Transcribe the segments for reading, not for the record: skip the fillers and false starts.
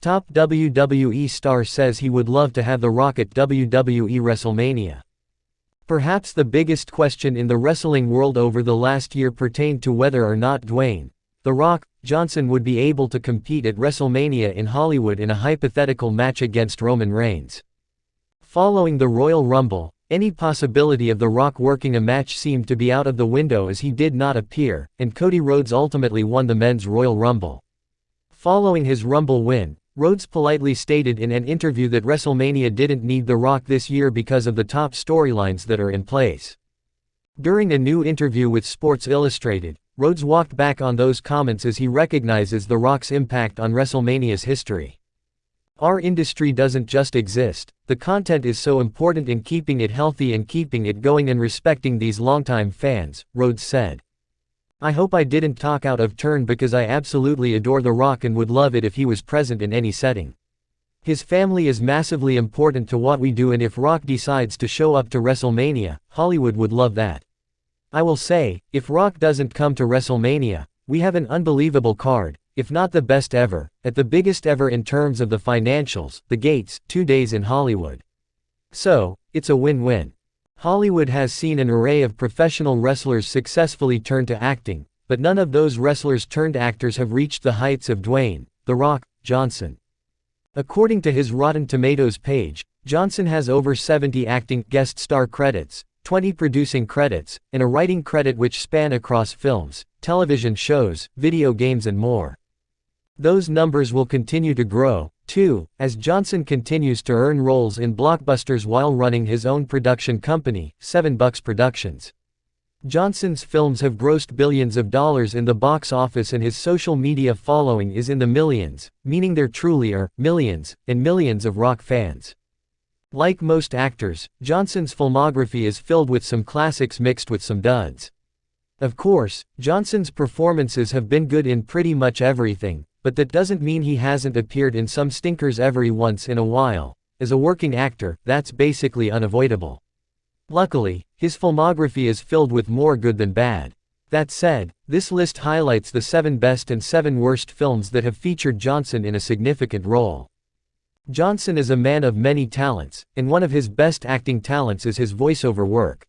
Top WWE star says he would love to have The Rock at WWE WrestleMania. Perhaps the biggest question in the wrestling world over the last year pertained to whether or not Dwayne "The Rock" Johnson would be able to compete at WrestleMania in Hollywood in a hypothetical match against Roman Reigns. Following the Royal Rumble, any possibility of The Rock working a match seemed to be out of the window as he did not appear, and Cody Rhodes ultimately won the Men's Royal Rumble. Following his Rumble win, Rhodes politely stated in an interview that WrestleMania didn't need The Rock this year because of the top storylines that are in place. During a new interview with Sports Illustrated, Rhodes walked back on those comments as he recognizes The Rock's impact on WrestleMania's history. "Our industry doesn't just exist, the content is so important in keeping it healthy and keeping it going and respecting these longtime fans," Rhodes said. "I hope I didn't talk out of turn because I absolutely adore The Rock and would love it if he was present in any setting. His family is massively important to what we do, and if Rock decides to show up to WrestleMania, Hollywood would love that. I will say, if Rock doesn't come to WrestleMania, we have an unbelievable card, if not the best ever, at the biggest ever in terms of the financials, the gates, 2 days in Hollywood. So, it's a win-win." Hollywood has seen an array of professional wrestlers successfully turn to acting, but none of those wrestlers turned actors have reached the heights of Dwayne "The Rock" Johnson. According to his Rotten Tomatoes page, Johnson has over 70 acting guest star credits, 20 producing credits, and a writing credit which span across films, television shows, video games and more. Those numbers will continue to grow, too, as Johnson continues to earn roles in blockbusters while running his own production company, 7 Bucks Productions. Johnson's films have grossed billions of dollars in the box office, and his social media following is in the millions, meaning there truly are millions and millions of Rock fans. Like most actors, Johnson's filmography is filled with some classics mixed with some duds. Of course, Johnson's performances have been good in pretty much everything, but that doesn't mean he hasn't appeared in some stinkers every once in a while. As a working actor, that's basically unavoidable. Luckily, his filmography is filled with more good than bad. That said, this list highlights the 7 best and 7 worst films that have featured Johnson in a significant role. Johnson is a man of many talents, and one of his best acting talents is his voiceover work.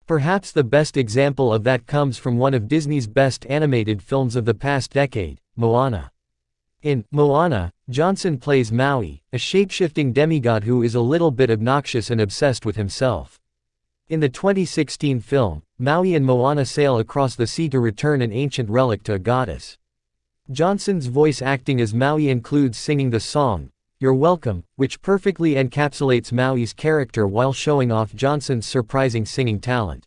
Perhaps the best example of that comes from one of Disney's best animated films of the past decade, Moana. In Moana, Johnson plays Maui, a shape-shifting demigod who is a little bit obnoxious and obsessed with himself. In the 2016 film, Maui and Moana sail across the sea to return an ancient relic to a goddess. Johnson's voice acting as Maui includes singing the song, "You're Welcome," which perfectly encapsulates Maui's character while showing off Johnson's surprising singing talent.